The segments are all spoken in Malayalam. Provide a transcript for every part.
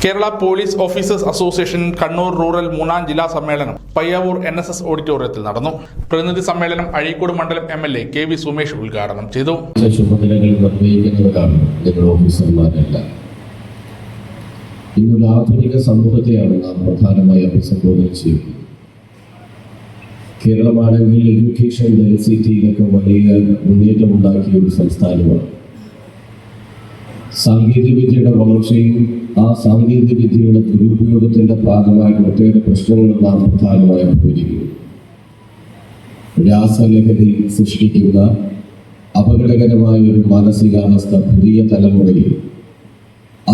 Kerala police officers association Kannur rural 3-ാം ജില്ലാ സമ്മേളനം പയ്യാവൂർ NSS ഓഡിറ്റോറിയത്തിൽ നടന്നു. പ്രതിനിധി സമ്മേളനം അഴീക്കോട് മണ്ഡലം MLA KV സുമേഷ് ഉദ്ഘാടനം ചെയ്തു. ഇന്നൊരു ആധുനിക സമൂഹത്തെയാണ് നാം പ്രധാനമായി അഭിസംബോധന ചെയ്യുന്നത്. കേരളമാണെങ്കിൽ എഡ്യൂക്കേഷൻ ഡെൻസിറ്റിയിലൊക്കെ വലിയ മുന്നേറ്റമുണ്ടാക്കിയ ഒരു സംസ്ഥാനമാണ്. സാങ്കേതികവിദ്യയുടെ വളർച്ചയും ആ സാങ്കേതികവിദ്യയുടെ ദുരുപയോഗത്തിന്റെ ഭാഗമായി ഒട്ടേറെ പ്രശ്നങ്ങൾ നാം പ്രധാനമായി അനുഭവിക്കുന്നു. രാസലഹരി സൃഷ്ടിക്കുന്ന അപകടകരമായ ഒരു മാനസികാവസ്ഥ പുതിയ തലമുറയിൽ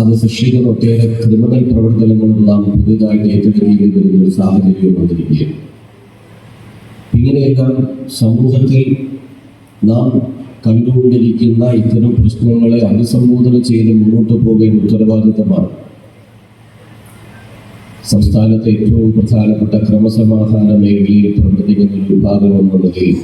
അത് സൃഷ്ടിക്കുന്ന ഒട്ടേറെ ക്രിമിനൽ പ്രവർത്തനങ്ങളും നാം പുതിയതായിട്ട് ഏറ്റെടുക്കേണ്ടി വരുന്ന ഒരു സാഹചര്യം വന്നിരിക്കുകയാണ്. ഇങ്ങനെയെല്ലാം സമൂഹത്തിൽ നാം കണ്ടുകൊണ്ടിരിക്കുന്ന ഇത്തരം പ്രശ്നങ്ങളെ അഭിസംബോധന ചെയ്ത് മുന്നോട്ട് പോകേണ്ട ഉത്തരവാദിത്തമാണ് സംസ്ഥാനത്തെ ഏറ്റവും പ്രധാനപ്പെട്ട ക്രമസമാധാന മേഖലയിൽ പ്രവർത്തിക്കുന്ന ഒരു വിഭാഗം എന്ന നിലയിൽ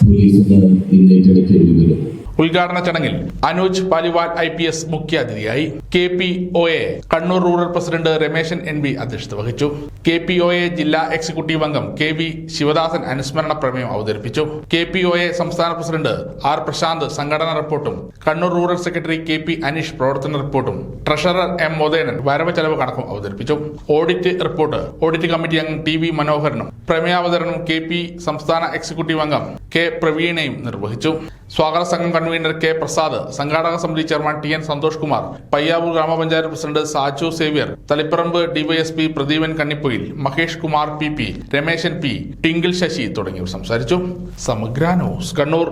പോലീസിന് ഇന്ന് ഏറ്റെടുക്കേണ്ടി വരും. ഉദ്ഘാടന ചടങ്ങിൽ അനൂജ് പാലിവാൽ IPS മുഖ്യാതിഥിയായി. KPOA Kannur rural president Rameshan NB അധ്യക്ഷത വഹിച്ചു. KPOA ജില്ലാ എക്സിക്യൂട്ടീവ് അംഗം KV ശിവദാസൻ അനുസ്മരണ പ്രമേയം അവതരിപ്പിച്ചു. KPOA സംസ്ഥാന പ്രസിഡന്റ് R പ്രശാന്ത് സംഘടനാ റിപ്പോർട്ടും Kannur rural secretary KP Aneesh പ്രവർത്തന റിപ്പോർട്ടും ട്രഷറർ M മോദേനൻ വരവ് ചെലവ് കണക്കും അവതരിപ്പിച്ചു. ഓഡിറ്റ് റിപ്പോർട്ട് ഓഡിറ്റ് കമ്മിറ്റി അംഗം TV മനോഹരനും പ്രമേയാവതരണം KP സംസ്ഥാന എക്സിക്യൂട്ടീവ് അംഗം K പ്രവീണയും നിർവഹിച്ചു. സ്വാഗത സംഘം കൺവീനർ K പ്രസാദ്, സംഘാടക സമിതി ചെയർമാൻ TN സന്തോഷ് കുമാർ, പയ്യാവൂർ ഗ്രാമപഞ്ചായത്ത് president Saju Xavier, Taliparamba DYSP Pradeepan Kannippoyil, Mahesh Kumar PP, Rameshan P, Tinkle Sasi തുടങ്ങിയവർ സംസാരിച്ചു. സമഗ്ര ന്യൂസ് കണ്ണൂർ.